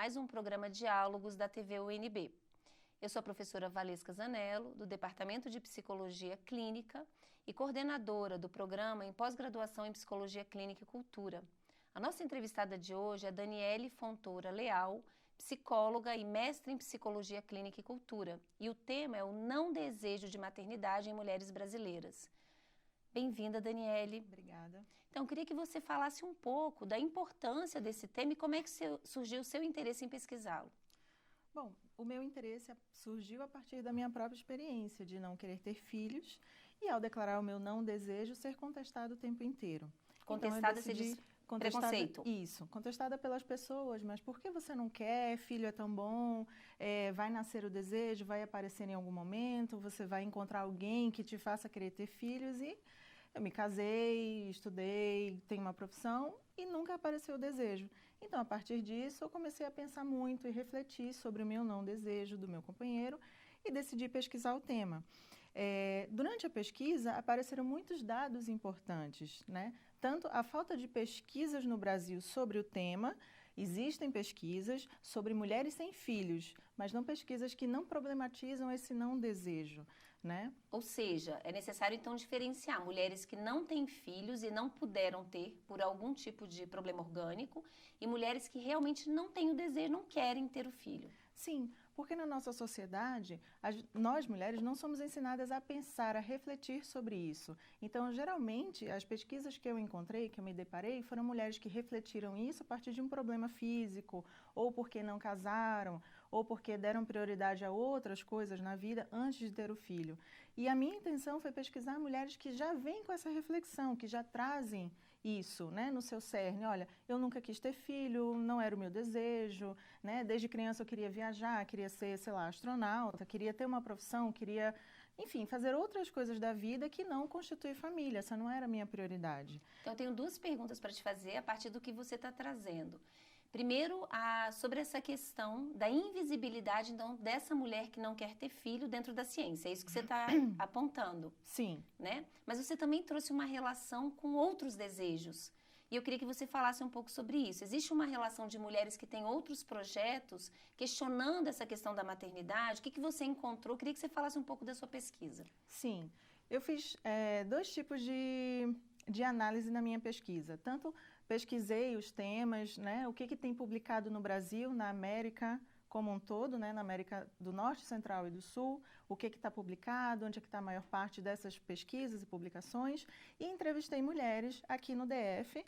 mais um programa Diálogos da TV UNB. Eu sou a professora Valesca Zanello, do Departamento de Psicologia Clínica e coordenadora do programa em pós-graduação em Psicologia Clínica e Cultura. A nossa entrevistada de hoje é Daniele Fontoura Leal, psicóloga e mestre em Psicologia Clínica e Cultura. E o tema é o não desejo de maternidade em mulheres brasileiras. Bem-vinda, Daniele. Obrigada. Então, eu queria que você falasse um pouco da importância desse tema e como é que surgiu o seu interesse em pesquisá-lo. Bom, o meu interesse surgiu a partir da minha própria experiência de não querer ter filhos e, ao declarar o meu não desejo, ser contestado o tempo inteiro. Contestada, então, você diz preconceito? Isso, contestada pelas pessoas, mas por que você não quer? Filho é tão bom, vai nascer o desejo, vai aparecer em algum momento, você vai encontrar alguém que te faça querer ter filhos e eu me casei, estudei, tenho uma profissão e nunca apareceu o desejo. Então, a partir disso, eu comecei a pensar muito e refletir sobre o meu não desejo do meu companheiro e decidi pesquisar o tema. Durante a pesquisa, apareceram muitos dados importantes, né? Tanto a falta de pesquisas no Brasil sobre o tema, existem pesquisas sobre mulheres sem filhos, mas não pesquisas que não problematizam esse não desejo, né? Ou seja, é necessário então diferenciar mulheres que não têm filhos e não puderam ter por algum tipo de problema orgânico e mulheres que realmente não têm o desejo, não querem ter o filho. Sim, porque na nossa sociedade, nós mulheres não somos ensinadas a pensar, a refletir sobre isso. Então, geralmente, as pesquisas que eu encontrei, que eu me deparei, foram mulheres que refletiram isso a partir de um problema físico, ou porque não casaram, ou porque deram prioridade a outras coisas na vida antes de ter o filho. E a minha intenção foi pesquisar mulheres que já vêm com essa reflexão, que já trazem isso, né, no seu cerne. Olha, eu nunca quis ter filho, não era o meu desejo, né? Desde criança eu queria viajar, queria ser, sei lá, astronauta, queria ter uma profissão, queria, enfim, fazer outras coisas da vida que não constitui família. Essa não era a minha prioridade. Então, eu tenho duas perguntas para te fazer a partir do que você está trazendo. Primeiro, sobre essa questão da invisibilidade, então, dessa mulher que não quer ter filho dentro da ciência. É isso que você está apontando. Sim. Né? Mas você também trouxe uma relação com outros desejos. E eu queria que você falasse um pouco sobre isso. Existe uma relação de mulheres que têm outros projetos questionando essa questão da maternidade? O que você encontrou? Eu queria que você falasse um pouco da sua pesquisa. Sim. Eu fiz dois tipos de análise na minha pesquisa. Tanto pesquisei os temas, né, o que tem publicado no Brasil, na América como um todo, né, na América do Norte, Central e do Sul, o que está publicado, onde é que está a maior parte dessas pesquisas e publicações, e entrevistei mulheres aqui no DF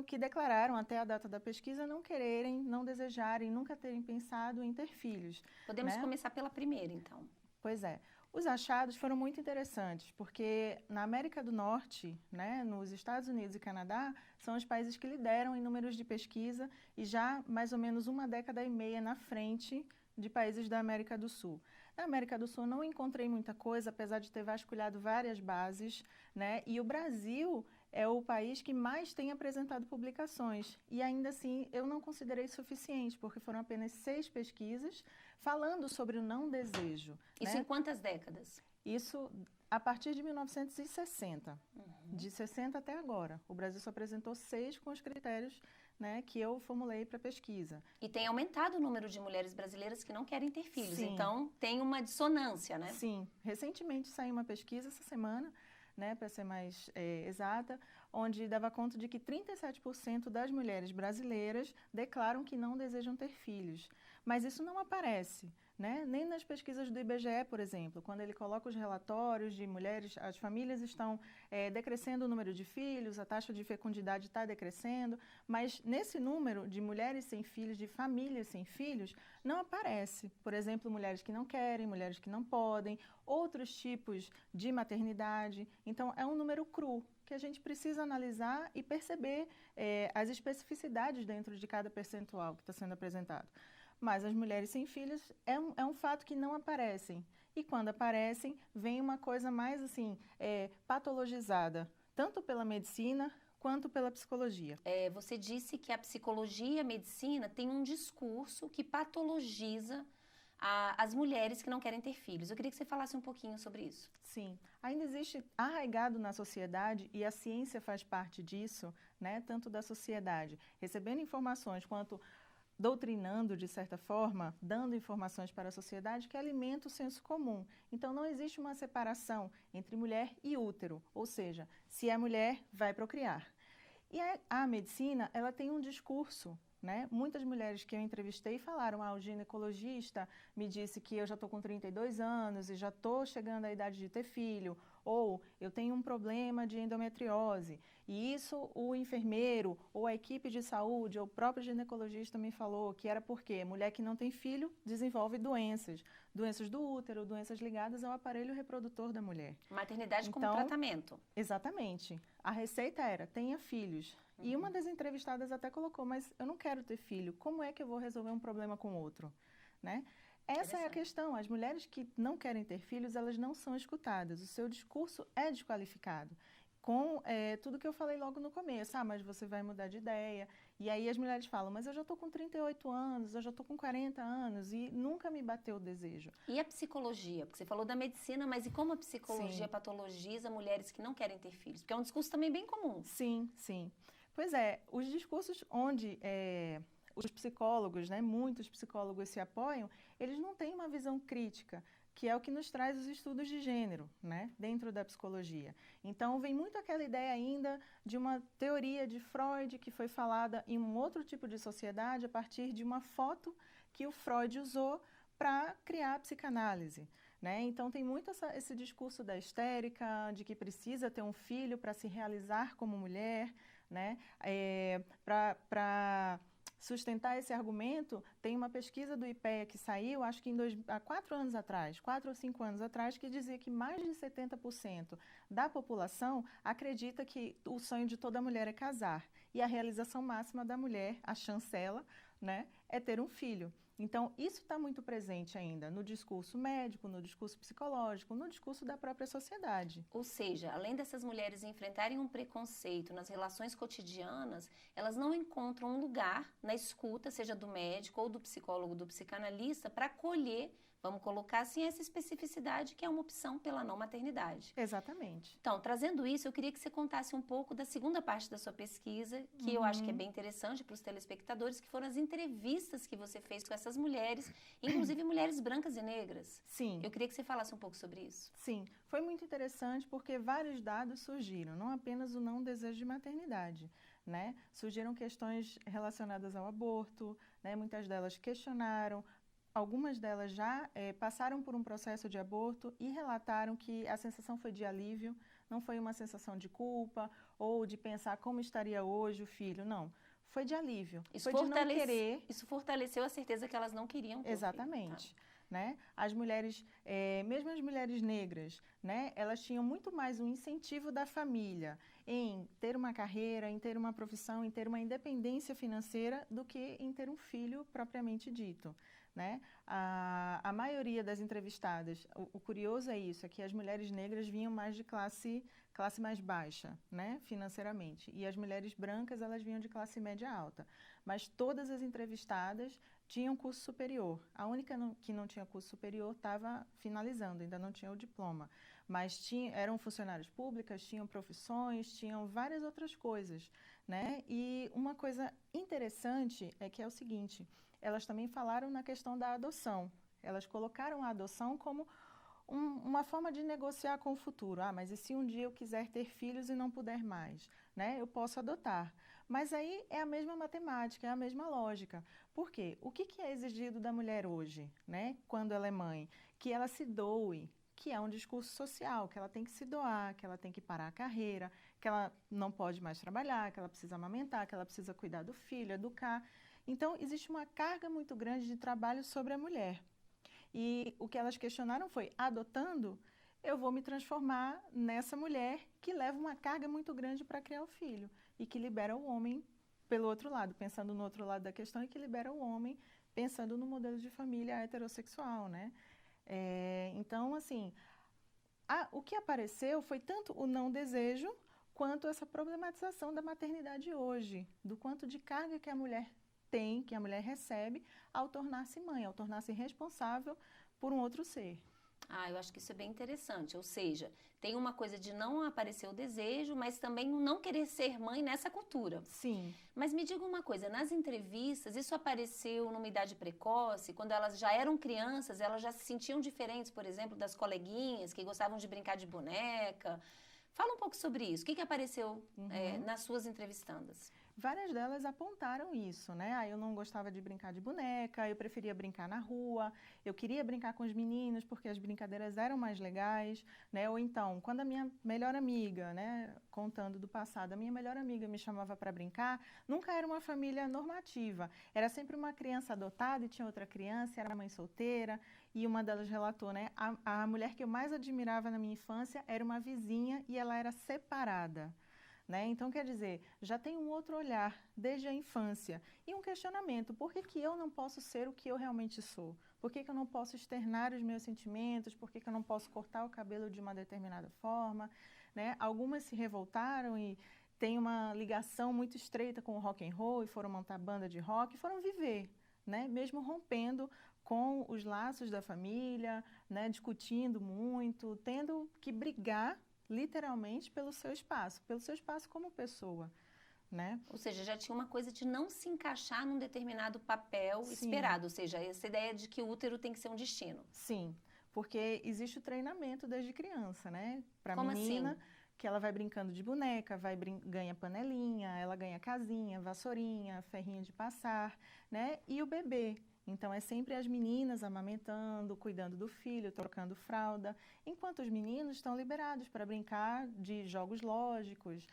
que declararam até a data da pesquisa não quererem, não desejarem, nunca terem pensado em ter filhos. Podemos começar pela primeira, então. Pois é. Os achados foram muito interessantes, porque na América do Norte, né, nos Estados Unidos e Canadá, são os países que lideram em números de pesquisa e já mais ou menos uma década e meia na frente de países da América do Sul. Na América do Sul não encontrei muita coisa, apesar de ter vasculhado várias bases, né, e o Brasil é o país que mais tem apresentado publicações. E ainda assim, eu não considerei suficiente, porque foram apenas 6 pesquisas falando sobre o não desejo. Isso, né? Em quantas décadas? Isso a partir de 1960. De 60 até agora. O Brasil só apresentou 6 com os critérios, né, que eu formulei para a pesquisa. E tem aumentado o número de mulheres brasileiras que não querem ter filhos. Sim. Então, tem uma dissonância, né? Sim. Recentemente saiu uma pesquisa essa semana, né, para ser mais exata, onde dava conta de que 37% das mulheres brasileiras declaram que não desejam ter filhos. Mas isso não aparece, né? Nem nas pesquisas do IBGE, por exemplo, quando ele coloca os relatórios de mulheres, as famílias estão decrescendo o número de filhos, a taxa de fecundidade está decrescendo, mas nesse número de mulheres sem filhos, de famílias sem filhos, não aparece, por exemplo, mulheres que não querem, mulheres que não podem, outros tipos de maternidade. Então, é um número cru, que a gente precisa analisar e perceber as especificidades dentro de cada percentual que está sendo apresentado. Mas as mulheres sem filhos é um fato que não aparecem. E quando aparecem, vem uma coisa mais assim, patologizada, tanto pela medicina quanto pela psicologia. Você disse que a psicologia e a medicina têm um discurso que patologiza as mulheres que não querem ter filhos. Eu queria que você falasse um pouquinho sobre isso. Sim, ainda existe arraigado na sociedade, e a ciência faz parte disso, né, tanto da sociedade, recebendo informações quanto doutrinando, de certa forma, dando informações para a sociedade que alimenta o senso comum. Então, não existe uma separação entre mulher e útero, ou seja, se é mulher, vai procriar. E a medicina, ela tem um discurso, né? Muitas mulheres que eu entrevistei falaram, o ginecologista me disse que eu já estou com 32 anos e já estou chegando à idade de ter filho, ou eu tenho um problema de endometriose. E isso o enfermeiro, ou a equipe de saúde, ou o próprio ginecologista me falou que era porque mulher que não tem filho desenvolve doenças do útero, doenças ligadas ao aparelho reprodutor da mulher. Maternidade como tratamento. Exatamente. A receita era, tenha filhos. E uma das entrevistadas até colocou, mas eu não quero ter filho, como é que eu vou resolver um problema com o outro? Né? Essa é a questão, as mulheres que não querem ter filhos, elas não são escutadas, o seu discurso é desqualificado. Com tudo que eu falei logo no começo, mas você vai mudar de ideia. E aí as mulheres falam, mas eu já estou com 38 anos, eu já estou com 40 anos e nunca me bateu o desejo. E a psicologia? Porque você falou da medicina, mas e como a psicologia patologiza mulheres que não querem ter filhos? Porque é um discurso também bem comum. Sim, sim. Pois é, os discursos onde os psicólogos, né, muitos psicólogos se apoiam, eles não têm uma visão crítica, que é o que nos traz os estudos de gênero, né, dentro da psicologia. Então, vem muito aquela ideia ainda de uma teoria de Freud que foi falada em um outro tipo de sociedade a partir de uma foto que o Freud usou para criar a psicanálise. Né? Então, tem muito esse discurso da histérica, de que precisa ter um filho para se realizar como mulher, né? Para sustentar esse argumento, tem uma pesquisa do IPEA que saiu, acho que há 4 anos atrás, 4 ou 5 anos atrás, que dizia que mais de 70% da população acredita que o sonho de toda mulher é casar. E a realização máxima da mulher, a chancela, né, é ter um filho. Então, isso está muito presente ainda no discurso médico, no discurso psicológico, no discurso da própria sociedade. Ou seja, além dessas mulheres enfrentarem um preconceito nas relações cotidianas, elas não encontram um lugar na escuta, seja do médico ou do psicólogo, do psicanalista, para acolher, vamos colocar assim, essa especificidade que é uma opção pela não maternidade. Exatamente. Então, trazendo isso, eu queria que você contasse um pouco da segunda parte da sua pesquisa, que eu acho que é bem interessante para os telespectadores, que foram as entrevistas que você fez com essas mulheres, inclusive mulheres brancas e negras. Sim. Eu queria que você falasse um pouco sobre isso. Sim, foi muito interessante porque vários dados surgiram, não apenas o não desejo de maternidade, né? Surgiram questões relacionadas ao aborto, né? Muitas delas questionaram. Algumas delas já passaram por um processo de aborto e relataram que a sensação foi de alívio, não foi uma sensação de culpa ou de pensar como estaria hoje o filho, não. Foi de alívio, foi de não querer. Isso fortaleceu a certeza que elas não queriam ter Exatamente. Filho, tá? Né? As mulheres, mesmo as mulheres negras, né, elas tinham muito mais um incentivo da família em ter uma carreira, em ter uma profissão, em ter uma independência financeira do que em ter um filho propriamente dito. Né? A maioria das entrevistadas, o curioso é isso, é que as mulheres negras vinham mais de classe mais baixa, né, financeiramente, e as mulheres brancas elas vinham de classe média alta, mas todas as entrevistadas tinham curso superior. A única que não tinha curso superior estava finalizando, ainda não tinha o diploma, mas eram funcionárias públicas, tinham profissões, tinham várias outras coisas, né? E uma coisa interessante é que é o seguinte, elas também falaram na questão da adoção. Elas colocaram a adoção como uma forma de negociar com o futuro. Mas e se um dia eu quiser ter filhos e não puder mais? Né? Eu posso adotar. Mas aí é a mesma matemática, é a mesma lógica. Por quê? O que é exigido da mulher hoje, né? Quando ela é mãe? Que ela se doe, que é um discurso social, que ela tem que se doar, que ela tem que parar a carreira, que ela não pode mais trabalhar, que ela precisa amamentar, que ela precisa cuidar do filho, educar. Então, existe uma carga muito grande de trabalho sobre a mulher. E o que elas questionaram foi, adotando, eu vou me transformar nessa mulher que leva uma carga muito grande para criar o filho e que libera o homem pelo outro lado, pensando no outro lado da questão, e que libera o homem pensando no modelo de família heterossexual, né? Então, assim, o que apareceu foi tanto o não desejo quanto essa problematização da maternidade hoje, do quanto de carga que a mulher tem, que a mulher recebe ao tornar-se mãe, ao tornar-se responsável por um outro ser. Ah, eu acho que isso é bem interessante. Ou seja, tem uma coisa de não aparecer o desejo, mas também não querer ser mãe nessa cultura. Sim. Mas me diga uma coisa, nas entrevistas, isso apareceu numa idade precoce, quando elas já eram crianças, elas já se sentiam diferentes, por exemplo, das coleguinhas que gostavam de brincar de boneca? Fala um pouco sobre isso. O que apareceu nas suas entrevistandas? Várias delas apontaram isso, né? Ah, eu não gostava de brincar de boneca, eu preferia brincar na rua, eu queria brincar com os meninos porque as brincadeiras eram mais legais, né? Ou então, quando a minha melhor amiga, né, contando do passado, a minha melhor amiga me chamava para brincar, nunca era uma família normativa, era sempre uma criança adotada e tinha outra criança, era mãe solteira, e uma delas relatou, né? A mulher que eu mais admirava na minha infância era uma vizinha e ela era separada. Né? Então, quer dizer, já tem um outro olhar desde a infância e um questionamento, por que eu não posso ser o que eu realmente sou? Por que eu não posso externar os meus sentimentos? Por que eu não posso cortar o cabelo de uma determinada forma? Né? Algumas se revoltaram e têm uma ligação muito estreita com o rock and roll e foram montar banda de rock e foram viver, né? Mesmo rompendo com os laços da família, né? Discutindo muito, tendo que brigar literalmente pelo seu espaço como pessoa, né? Ou seja, já tinha uma coisa de não se encaixar num determinado papel Sim. esperado, ou seja, essa ideia de que o útero tem que ser um destino. Sim, porque existe o treinamento desde criança, né? Para Como menina, assim? que ela vai brincando de boneca, ganha panelinha, ela ganha casinha, vassourinha, ferrinho de passar, né? E o bebê. Então, é sempre as meninas amamentando, cuidando do filho, trocando fralda, enquanto os meninos estão liberados para brincar de jogos lógicos,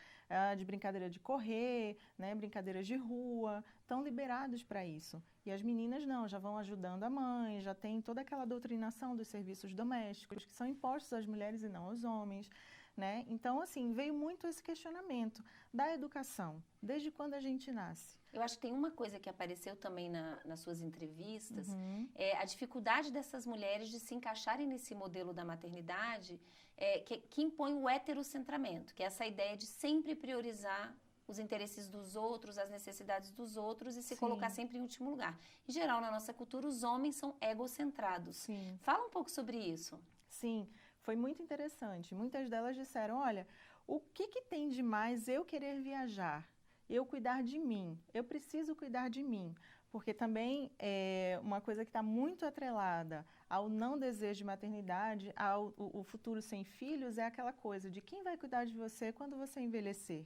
de brincadeira de correr, né? Brincadeiras de rua, estão liberados para isso. E as meninas não, já vão ajudando a mãe, já tem toda aquela doutrinação dos serviços domésticos, que são impostos às mulheres e não aos homens, né? Então, assim, veio muito esse questionamento da educação, desde quando a gente nasce. Eu acho que tem uma coisa que apareceu também nas suas entrevistas, é a dificuldade dessas mulheres de se encaixarem nesse modelo da maternidade que impõe o heterocentramento, que é essa ideia de sempre priorizar os interesses dos outros, as necessidades dos outros e se colocar sempre em último lugar. Em geral, na nossa cultura, os homens são egocentrados. Sim. Fala um pouco sobre isso. Sim, foi muito interessante. Muitas delas disseram, olha, o que tem de mais eu querer viajar? Eu cuidar de mim, eu preciso cuidar de mim, porque também é uma coisa que está muito atrelada ao não desejo de maternidade, ao o futuro sem filhos, é aquela coisa de quem vai cuidar de você quando você envelhecer,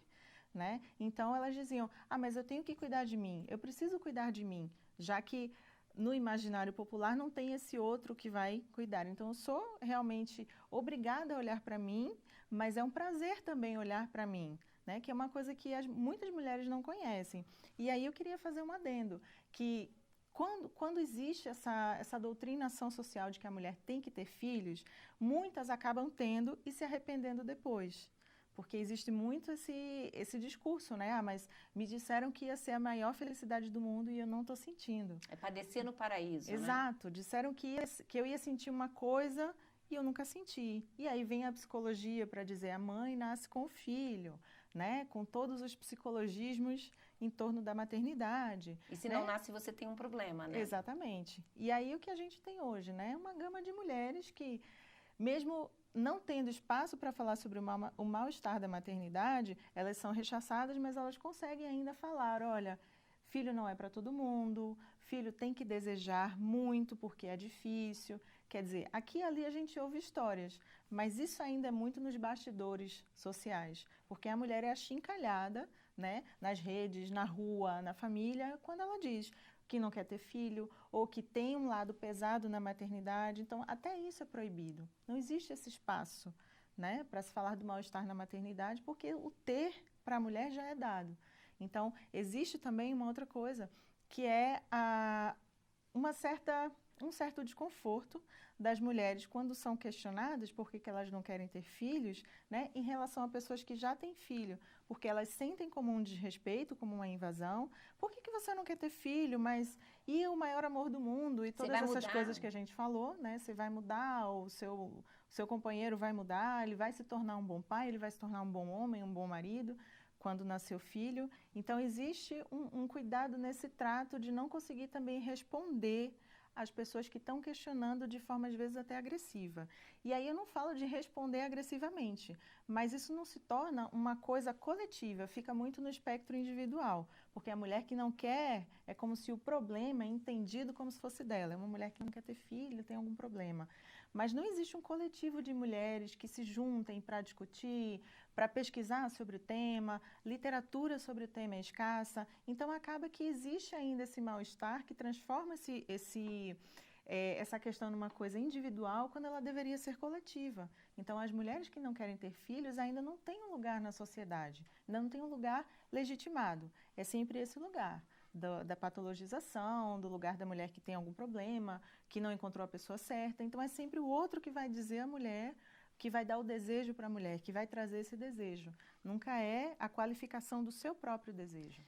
né? Então elas diziam, mas eu tenho que cuidar de mim, eu preciso cuidar de mim, já que no imaginário popular não tem esse outro que vai cuidar. Então eu sou realmente obrigada a olhar para mim, mas é um prazer também olhar para mim. Né, que é uma coisa que muitas mulheres não conhecem. E aí eu queria fazer um adendo, que quando existe essa doutrinação social de que a mulher tem que ter filhos, muitas acabam tendo e se arrependendo depois. Porque existe muito esse discurso, né? Mas me disseram que ia ser a maior felicidade do mundo e eu não estou sentindo. É padecer no paraíso, Exato. Né? Disseram que eu ia sentir uma coisa e eu nunca senti. E aí vem a psicologia para dizer a mãe nasce com o filho, né? Com todos os psicologismos em torno da maternidade. E se né? não nasce, você tem um problema, né? Exatamente. E aí o que a gente tem hoje, né? Uma gama de mulheres que, mesmo não tendo espaço para falar sobre o mal-estar da maternidade, elas são rechaçadas, mas elas conseguem ainda falar, olha, filho não é para todo mundo, filho tem que desejar muito porque é difícil. Quer dizer, aqui e ali a gente ouve histórias, mas isso ainda é muito nos bastidores sociais, porque a mulher é achincalhada, né, nas redes, na rua, na família, quando ela diz que não quer ter filho ou que tem um lado pesado na maternidade. Então, até isso é proibido. Não existe esse espaço, né, para se falar do mal-estar na maternidade, porque o ter para a mulher já é dado. Então, existe também uma outra coisa, que é um certo desconforto das mulheres quando são questionadas por que elas não querem ter filhos, né, em relação a pessoas que já têm filho, porque elas sentem como um desrespeito, como uma invasão. Por que você não quer ter filho? Mas e o maior amor do mundo? E todas essas coisas que a gente falou, né? Você vai mudar, o seu companheiro vai mudar, ele vai se tornar um bom pai, ele vai se tornar um bom homem, um bom marido quando nasceu filho. Então, existe um cuidado nesse trato de não conseguir também responder as pessoas que estão questionando de forma, às vezes, até agressiva. E aí eu não falo de responder agressivamente, mas isso não se torna uma coisa coletiva, fica muito no espectro individual, porque a mulher que não quer, é como se o problema é entendido como se fosse dela. É uma mulher que não quer ter filho, tem algum problema. Mas não existe um coletivo de mulheres que se juntem para discutir, para pesquisar sobre o tema, literatura sobre o tema é escassa, então acaba que existe ainda esse mal-estar que transforma essa questão numa coisa individual quando ela deveria ser coletiva. Então as mulheres que não querem ter filhos ainda não têm um lugar na sociedade, ainda não têm um lugar legitimado, é sempre esse lugar. Da patologização, do lugar da mulher que tem algum problema, que não encontrou a pessoa certa. Então é sempre o outro que vai dizer à mulher, que vai dar o desejo para a mulher, que vai trazer esse desejo. Nunca é a qualificação do seu próprio desejo.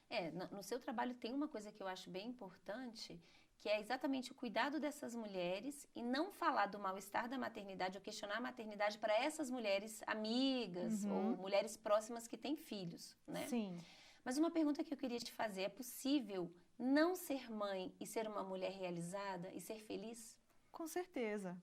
No seu trabalho tem uma coisa que eu acho bem importante, que é exatamente o cuidado dessas mulheres e não falar do mal-estar da maternidade ou questionar a maternidade para essas mulheres amigas ou mulheres próximas que têm filhos, né? Sim. Mas uma pergunta que eu queria te fazer, é possível não ser mãe e ser uma mulher realizada e ser feliz? Com certeza,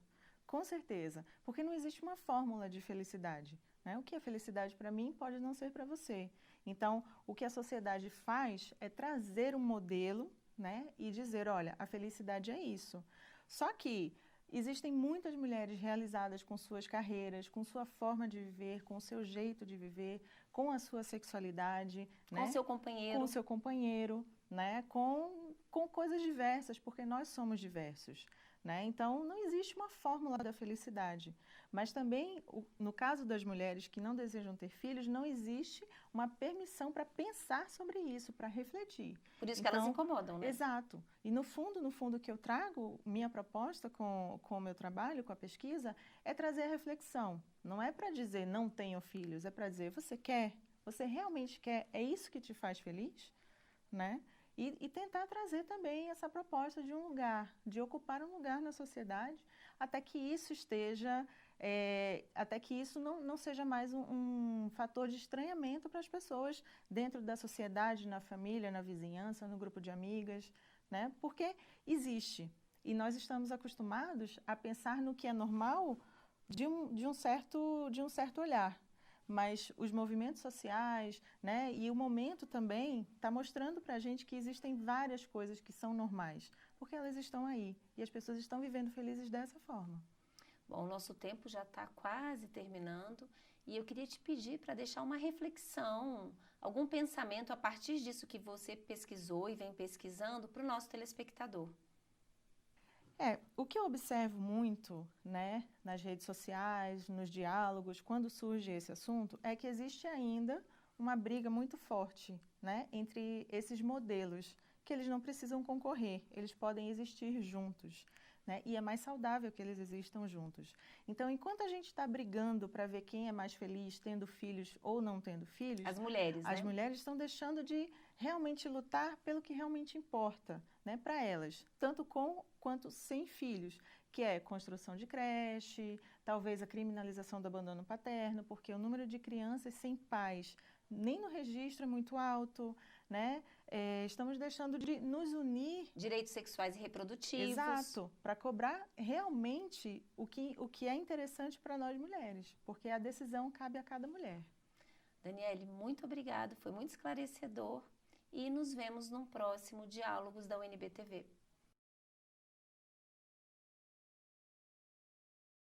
porque não existe uma fórmula de felicidade, né? O que é felicidade para mim pode não ser para você. Então, o que a sociedade faz é trazer um modelo, né, e dizer, olha, a felicidade é isso. Só que existem muitas mulheres realizadas com suas carreiras, com sua forma de viver, com o seu jeito de viver, com a sua sexualidade, com o seu companheiro. Com o seu companheiro, né? Com coisas diversas, porque nós somos diversos. Né? Então, não existe uma fórmula da felicidade. Mas também, no caso das mulheres que não desejam ter filhos, não existe uma permissão para pensar sobre isso, para refletir. Por isso que elas incomodam, né? Exato. E no fundo, que eu trago, minha proposta com o meu trabalho, com a pesquisa, é trazer a reflexão. Não é para dizer não tenho filhos, é para dizer você quer? Você realmente quer? É isso que te faz feliz? Né? E tentar trazer também essa proposta de um lugar, de ocupar um lugar na sociedade, até que isso esteja, até que isso não seja mais um fator de estranhamento para as pessoas dentro da sociedade, na família, na vizinhança, no grupo de amigas, né? Porque existe. E nós estamos acostumados a pensar no que é normal de um certo olhar. Mas os movimentos sociais, né, e o momento também está mostrando para a gente que existem várias coisas que são normais, porque elas estão aí e as pessoas estão vivendo felizes dessa forma. Bom, o nosso tempo já está quase terminando e eu queria te pedir para deixar uma reflexão, algum pensamento a partir disso que você pesquisou e vem pesquisando para o nosso telespectador. O que eu observo muito, né, nas redes sociais, nos diálogos, quando surge esse assunto, é que existe ainda uma briga muito forte, né, entre esses modelos, que eles não precisam concorrer, eles podem existir juntos, né, e é mais saudável que eles existam juntos. Então, enquanto a gente está brigando para ver quem é mais feliz tendo filhos ou não tendo filhos, as mulheres estão deixando de realmente lutar pelo que realmente importa, né, para elas, tanto com quanto sem filhos, que é construção de creche, talvez a criminalização do abandono paterno, porque o número de crianças sem pais nem no registro é muito alto, né? Estamos deixando de nos unir. Direitos sexuais e reprodutivos. Exato, para cobrar realmente o que é interessante para nós mulheres, porque a decisão cabe a cada mulher. Daniele, muito obrigada, foi muito esclarecedor e nos vemos no próximo Diálogos da UNB TV.